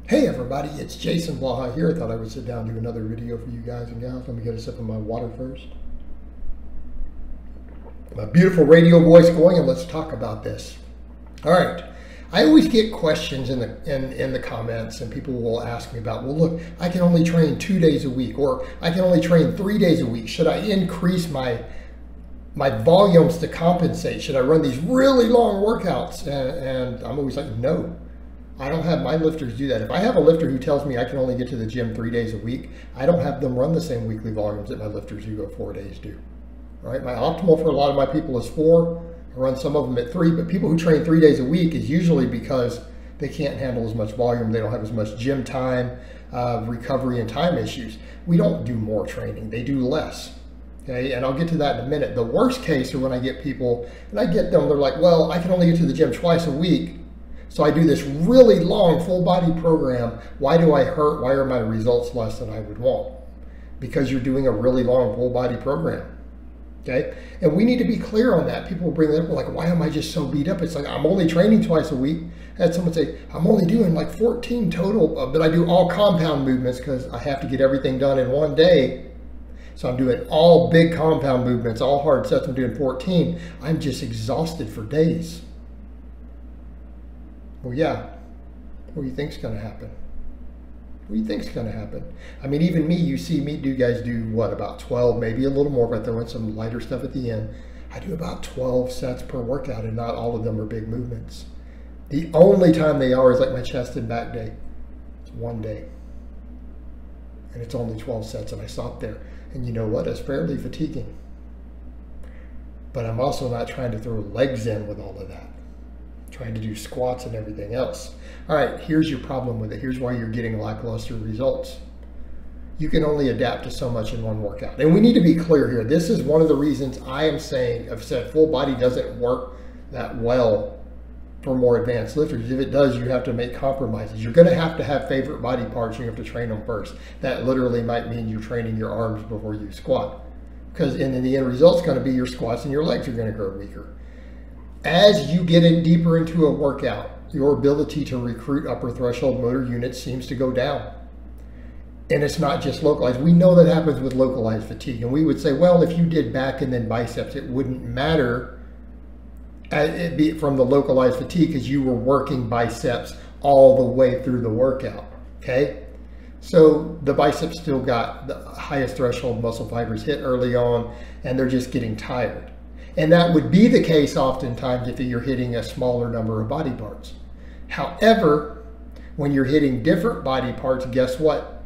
Hey everybody, it's Jason Blaha here. I thought I would sit down and do another video for you guys and gals. Let me get a sip of my water first. My beautiful radio voice going, and let's talk about this. All right, I always get questions in the comments, and people will ask me about, well look, I can only train 2 days a week, or I can only train 3 days a week. Should I increase my volumes to compensate? Should I run these really long workouts? And I'm always like, no. I don't have my lifters do that. If I have a lifter who tells me I can only get to the gym 3 days a week, I don't have them run the same weekly volumes that my lifters who go 4 days do. All right, my optimal for a lot of my people is 4. I run some of them at 3, but people who train 3 days a week is usually because they can't handle as much volume. They don't have as much gym time, recovery and time issues. We don't do more training, they do less. Okay, and I'll get to that in a minute. The worst case are when I get people, and I get them, they're like, well, I can only get to the gym twice a week. So I do this really long full body program. Why do I hurt? Why are my results less than I would want? Because you're doing a really long full body program. Okay? And we need to be clear on that. People bring it up like, why am I just so beat up? It's like, I'm only training twice a week. I had someone say, I'm only doing like 14 total, but I do all compound movements because I have to get everything done in one day. So I'm doing all big compound movements, all hard sets. I'm doing 14. I'm just exhausted for days. Well, yeah, what do you think's going to happen? What do you think's going to happen? I mean, even me, you see me, do guys do what, about 12, maybe a little more, but throw in some lighter stuff at the end. I do about 12 sets per workout, and not all of them are big movements. The only time they are is like my chest and back day. It's one day, and it's only 12 sets, and I stop there. And you know what? It's fairly fatiguing. But I'm also not trying to throw legs in with all of that. Trying to do squats and everything else. All right, here's your problem with it. Here's why you're getting lackluster results. You can only adapt to so much in one workout. And we need to be clear here. This is one of the reasons I am saying, I've said full body doesn't work that well for more advanced lifters. If it does, you have to make compromises. You're gonna have to have favorite body parts. You have to train them first. That literally might mean you're training your arms before you squat. Because in the end result's gonna be your squats and your legs are gonna grow weaker. As you get in deeper into a workout, your ability to recruit upper threshold motor units seems to go down. And it's not just localized. We know that happens with localized fatigue. And we would say, well, if you did back and then biceps, it wouldn't matter from the localized fatigue because you were working biceps all the way through the workout, okay? So the biceps still got the highest threshold muscle fibers hit early on, and they're just getting tired. And that would be the case oftentimes if you're hitting a smaller number of body parts. However, when you're hitting different body parts, guess what?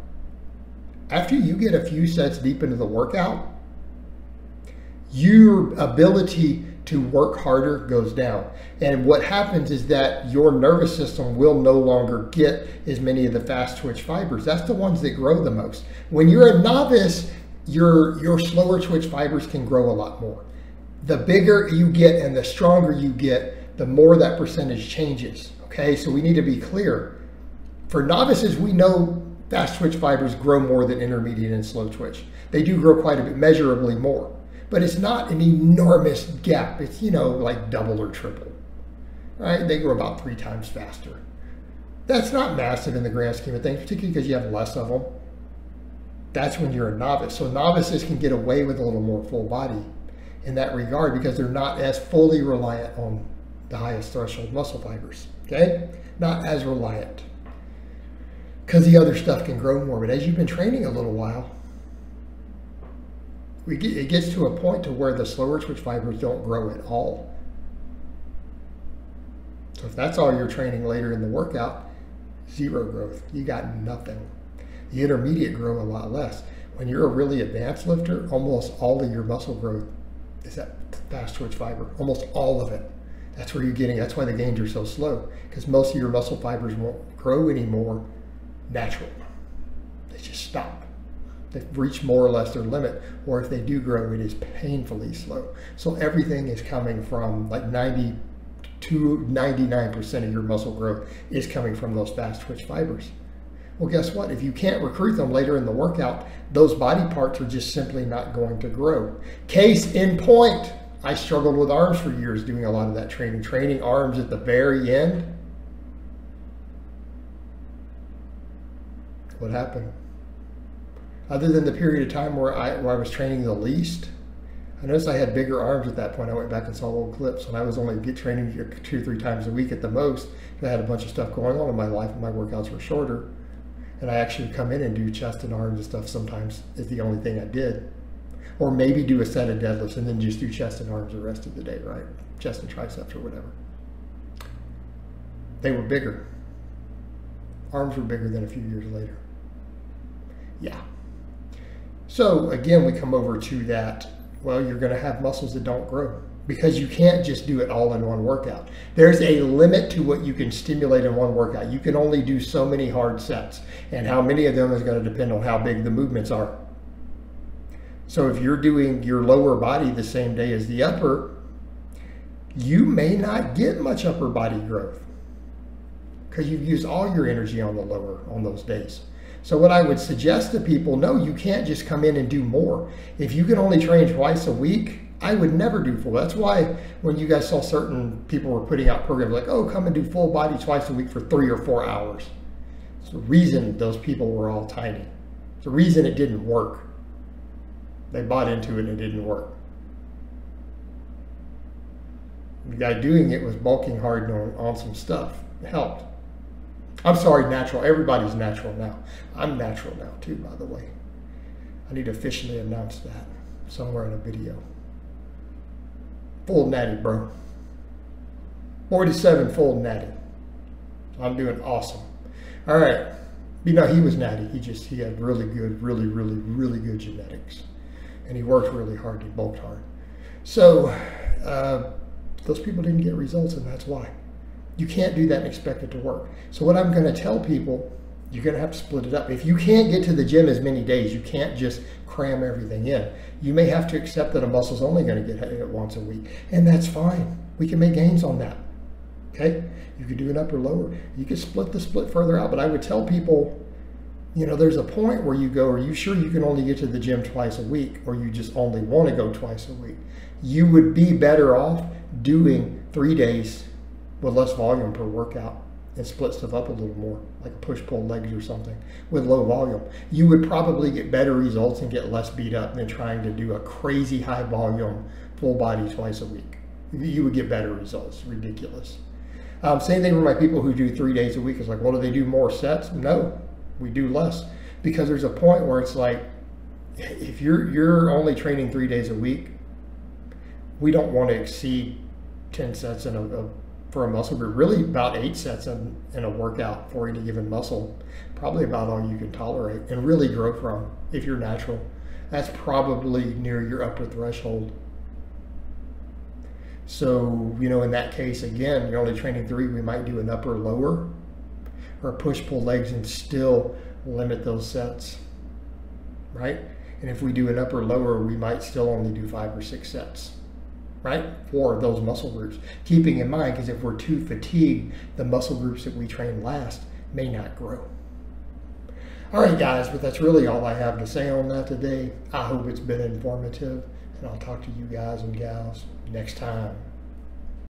After you get a few sets deep into the workout, your ability to work harder goes down. And what happens is that your nervous system will no longer get as many of the fast twitch fibers. That's the ones that grow the most. When you're a novice, your slower twitch fibers can grow a lot more. The bigger you get and the stronger you get, the more that percentage changes, okay? So we need to be clear. For novices, we know fast twitch fibers grow more than intermediate and slow twitch. They do grow quite a bit, measurably more, but it's not an enormous gap. It's, you know, like double or triple, right? They grow about 3 times faster. That's not massive in the grand scheme of things, particularly because you have less of them. That's when you're a novice. So novices can get away with a little more full body in that regard because they're not as fully reliant on the highest threshold muscle fibers, okay? Not as reliant because the other stuff can grow more. But as you've been training a little while, it gets to a point to where the slower twitch fibers don't grow at all. So if that's all you're training later in the workout, zero growth, you got nothing. The intermediate grow a lot less. When you're a really advanced lifter, almost all of your muscle growth is that fast twitch fiber, almost all of it. That's where you're getting, that's why the gains are so slow, because most of your muscle fibers won't grow anymore naturally. They just stop. They've reached more or less their limit, or if they do grow, it is painfully slow. So everything is coming from like 90 to 99% of your muscle growth is coming from those fast twitch fibers. Well, guess what? If you can't recruit them later in the workout, those body parts are just simply not going to grow. Case in point, I struggled with arms for years doing a lot of that training arms at the very end. What happened? Other than the period of time where I was training the least, I noticed I had bigger arms at that point. I went back and saw old clips when I was only training 2 or 3 times a week at the most. I had a bunch of stuff going on in my life and my workouts were shorter. And I actually would come in and do chest and arms and stuff sometimes is the only thing I did. Or maybe do a set of deadlifts and then just do chest and arms the rest of the day, right? Chest and triceps or whatever. They were bigger. Arms were bigger than a few years later. Yeah. So again, we come over to that, well, you're going to have muscles that don't grow because you can't just do it all in one workout. There's a limit to what you can stimulate in one workout. You can only do so many hard sets, and how many of them is going to depend on how big the movements are. So if you're doing your lower body the same day as the upper, you may not get much upper body growth because you've used all your energy on the lower on those days. So what I would suggest to people, no, you can't just come in and do more. If you can only train twice a week, I would never do full. That's why when you guys saw certain people were putting out programs like, oh, come and do full body twice a week for 3 or 4 hours. It's the reason those people were all tiny. It's the reason it didn't work. They bought into it and it didn't work. The guy doing it was bulking hard on some stuff. It helped. I'm sorry, natural. Everybody's natural now. I'm natural now too, by the way. I need to officially announce that somewhere in a video. Full natty, bro. 47 full natty. I'm doing awesome. All right. You know, he was natty. He had really good, really good genetics. And he worked really hard. He bulked hard. So those people didn't get results, and that's why. You can't do that and expect it to work. So what I'm going to tell people, you're going to have to split it up. If you can't get to the gym as many days, you can't just cram everything in. You may have to accept that a muscle's only going to get hit once a week, and that's fine. We can make gains on that. Okay? You could do an upper lower. You could split the split further out, but I would tell people, you know, there's a point where you go, are you sure you can only get to the gym twice a week, or you just only want to go twice a week? You would be better off doing 3 days with less volume per workout and split stuff up a little more, like push-pull legs or something with low volume. You would probably get better results and get less beat up than trying to do a crazy high volume full body twice a week. You would get better results. Ridiculous. Same thing with my people who do 3 days a week. It's like, well, do they do more sets? No, we do less, because there's a point where it's like, if you're only training 3 days a week, we don't want to exceed 10 sets for a muscle group. Really about 8 sets in a workout for any given muscle. Probably about all you can tolerate and really grow from if you're natural. That's probably near your upper threshold. So, you know, in that case, again, you're only training 3, we might do an upper lower or push-pull legs and still limit those sets, right? And if we do an upper lower, we might still only do 5 or 6 sets, right? For those muscle groups. Keeping in mind, because if we're too fatigued, the muscle groups that we train last may not grow. All right, guys, but that's really all I have to say on that today. I hope it's been informative, and I'll talk to you guys and gals next time.